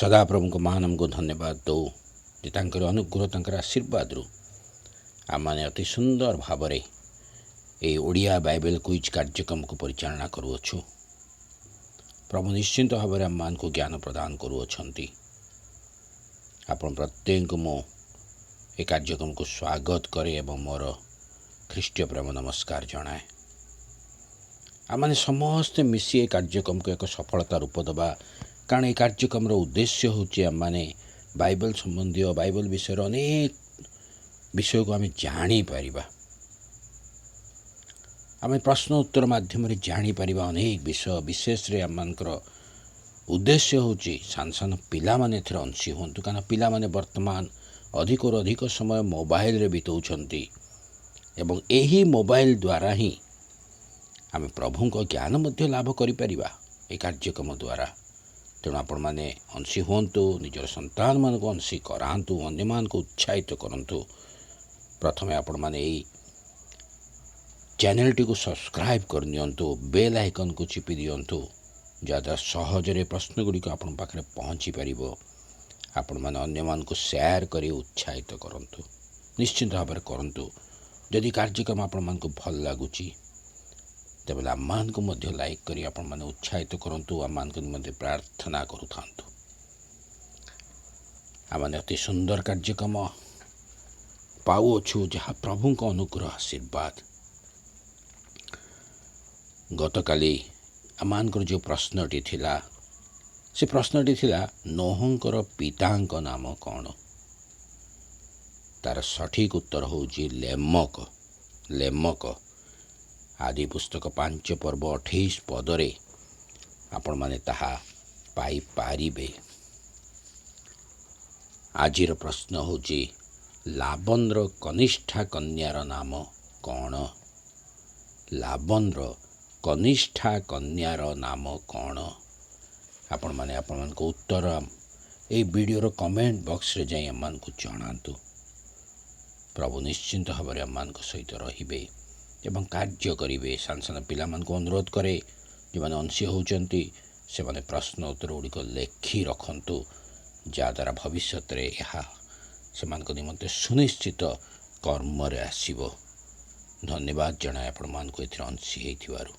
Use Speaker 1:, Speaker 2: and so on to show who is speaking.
Speaker 1: सदा प्रभु महान को धन्यवाद दो अनुग्रह आशीर्वाद रु आम मैंने अति सुंदर भाव ये ओडिया बाइबल क्विज कार्यक्रम को परिचालना करुअछु। प्रभु निश्चिंत भाव आम मान को ज्ञान प्रदान करुअछंती। आपण प्रत्येक मो ए कार्यक्रम को स्वागत करे एवं मोर ख्रीष्टीय प्रेम नमस्कार जनाए। आम समस्ते मिसी ए कार्यक्रम को एक सफलता रूप दबा, कारण ये कार्यक्रम उद्देश्य होची आम माने बाइबल संबंधी बाइबल विषय अनेक विषय को आम जानी परिबा। आम प्रश्न उत्तर माध्यम जानी परिबा अनेक विषय विशेष रे आम मानकर उद्देश्य होची सान सान पिला माने एथरे अंशी होंतु, कारण पिला माने वर्तमान अधिक अधिक समय मोबाइल रे बिताउछंती एवं एही मोबाइल द्वारा ही आम प्रभु को ज्ञान मध्य लाभ करि परिबा ए कार्यक्रम द्वारा। तेणु आपण मैंने अंशी हूँ, निजर संतान मान को अंशी करातु, अन्य मान को उत्साहित करंतु। प्रथमे आपण मैंने यही चैनल टी को सब्सक्राइब कर नियंतु, बेल आइकन को चिपी दियंतु, जहाँ सहजरे प्रश्न गुड़िक आपण पाखरे पहुँची पारिबो। आपण मैंने अन्य मान को शेयर करी उत्साहित करंतु, निश्चिंत भाव में करंतु। जदि कार्यक्रम आपण मान को भल लगुची तेबे आम मान को मध्य लाइक करी आपण माने उत्साहित करंतु, आम मान को मध्य प्रार्थना करू थांतु। आम माने अति सुंदर कार्यक्रम पाउछु जहाँ प्रभु को अनुग्रह आशीर्वाद। गतकाली आम मानकर जो प्रश्नटी थिला से प्रश्नटी थिला नोहंकर पितांक नाम कौन। तार सठिक उत्तर होची लेमक। लेमक आदि पुस्तक 5 पर्व 28 पदरे आपण माने ताहा पाई पारिबे। आजिर प्रश्न होची लाबनर कनिष्ठा कन्यार नाम कौन। लाबनर कनिष्ठा कन्यार नाम कौन। आपण माने आपण मान को उत्तर ए वीडियो कमेंट बॉक्स रे जाई अमान को जणांतु। प्रभु निश्चिंत भाव में अमान को सहित रहिबे एवं कार्य करेंगे। सान सान पिला मान को अनुरोध करे जो मैंने अंशी होती से माने प्रश्न उत्तर गुड़िक लेखि रखंतु, जहाद्वारा भविष्य में यह से निमंते सुनिश्चित कर्म रे आसीबो। धन्यवाद जनाए आपण मान को एथि अंशी हेथिबारु।